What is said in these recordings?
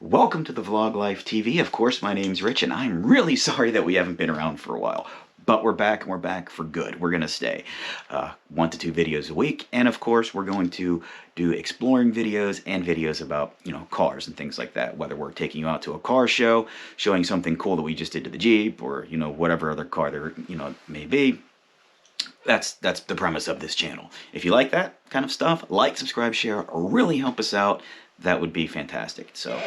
Welcome to the Vlog Life TV. Of course, my name's Rich, and I'm really sorry that we haven't been around for a while. But we're back, and we're back for good. We're going to stay 1 to 2 videos a week. And of course, we're going to do exploring videos and videos about, cars and things like that. Whether we're taking you out to a car show, showing something cool that we just did to the Jeep, or, whatever other car there, may be. That's the premise of this channel. If you like that kind of stuff, like, subscribe, share, really help us out. That would be fantastic. So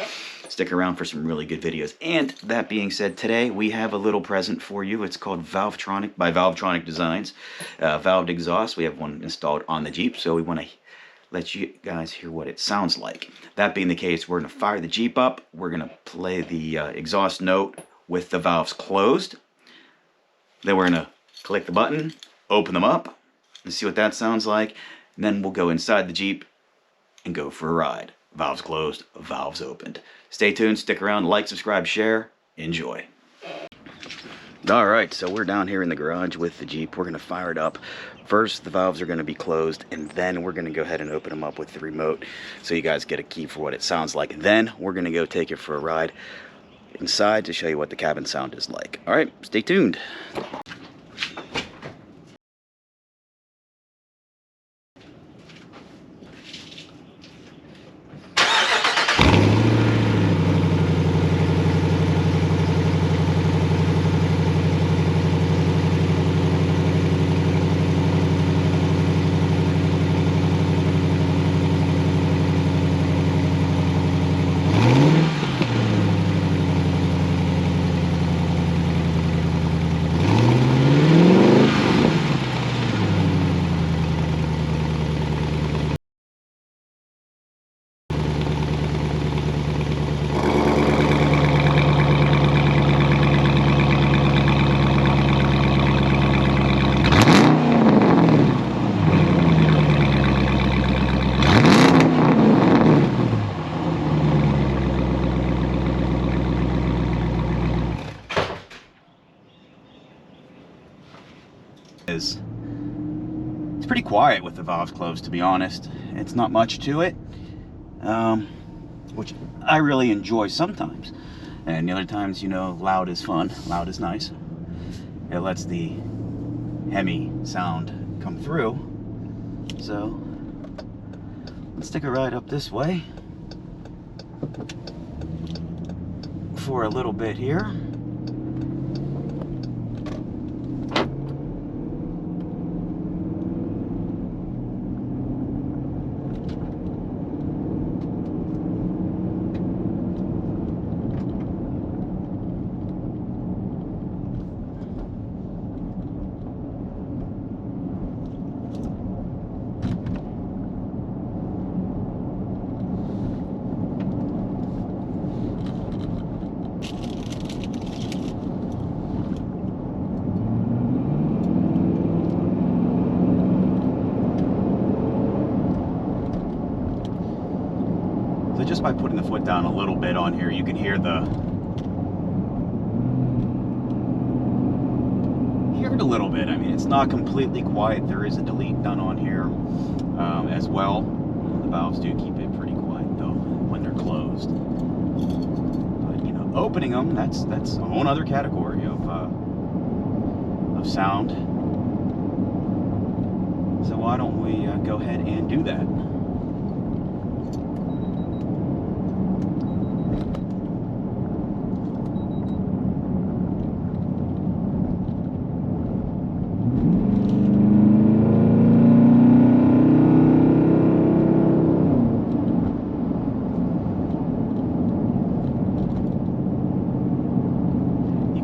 stick around for some really good videos. And that being said, today we have a little present for you. It's called Valvetronic by Valvetronic Designs. Valved exhaust. We have one installed on the Jeep, so we want to let you guys hear what it sounds like. That being the case, we're going to fire the Jeep up. We're going to play the exhaust note with the valves closed. Then we're going to click the button, open them up, and see what that sounds like. And then we'll go inside the Jeep and go for a ride. Valves closed, valves opened. Stay tuned, stick around, like, subscribe, share, enjoy. Alright, so we're down here in the garage with the Jeep. We're going to fire it up. First, the valves are going to be closed, and then we're going to go ahead and open them up with the remote so you guys get a key for what it sounds like. Then we're going to go take it for a ride inside to show you what the cabin sound is like. Alright, stay tuned. It's pretty quiet with the valves closed, to be honest. It's not much to it, which I really enjoy sometimes. And the other times, loud is fun, loud is nice. It lets the Hemi sound come through. So let's take a ride up this way for a little bit here. So just by putting the foot down a little bit on here, you can hear it a little bit. I mean, it's not completely quiet. There is a delete done on here as well. The valves do keep it pretty quiet though when they're closed. But opening them, that's a whole other category of sound. So why don't we go ahead and do that?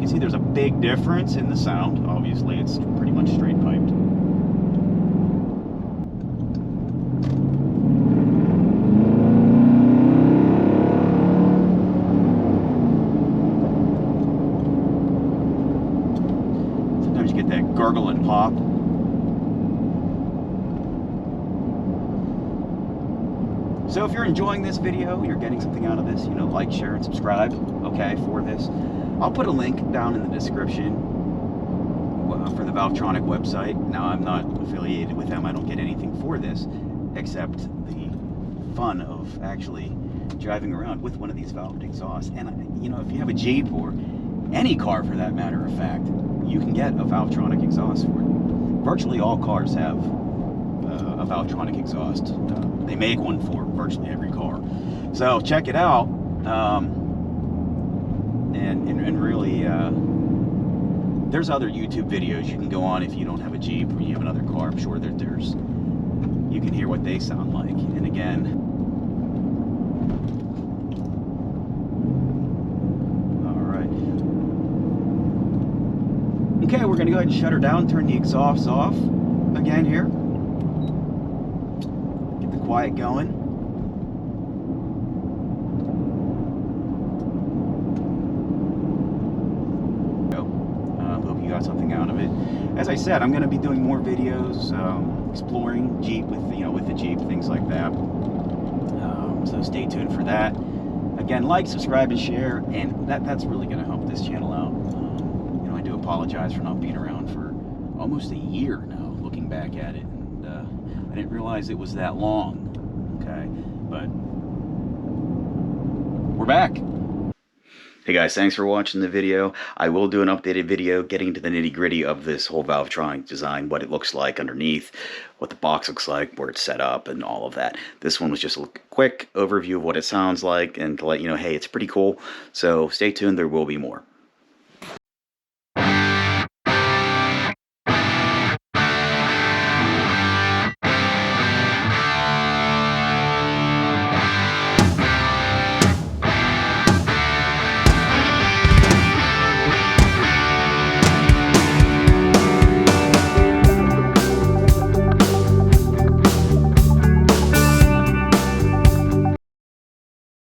See, there's a big difference in the sound. Obviously, it's pretty much straight piped. Sometimes you get that gargle and pop. So if you're enjoying this video, you're getting something out of this, like, share, and subscribe, okay, for this. I'll put a link down in the description for the Valvetronic website. Now, I'm not affiliated with them. I don't get anything for this, except the fun of actually driving around with one of these valved exhausts. And, you know, if you have a Jeep or any car for that matter of fact, you can get a Valvetronic exhaust for it. Virtually all cars have a Valvetronic exhaust. They make one for virtually every car. So check it out. And really, there's other YouTube videos you can go on if you don't have a Jeep or you have another car. I'm sure that there's, you can hear what they sound like. And again, all right. Okay, we're gonna go ahead and shut her down, turn the exhausts off again here. Get the quiet going. Something out of it. As I said, I'm going to be doing more videos exploring Jeep with the Jeep, things like that. So stay tuned for that. Again, like, subscribe, and share, and that's really going to help this channel out. You know, I do apologize for not being around for almost a year now, looking back at it, and I didn't realize it was that long. Okay, but we're back. Hey guys, thanks for watching the video. I will do an updated video getting into the nitty-gritty of this whole Valvetronic design, what it looks like underneath, what the box looks like, where it's set up, and all of that. This one was just a quick overview of what it sounds like and to let you know, hey, it's pretty cool. So stay tuned, there will be more.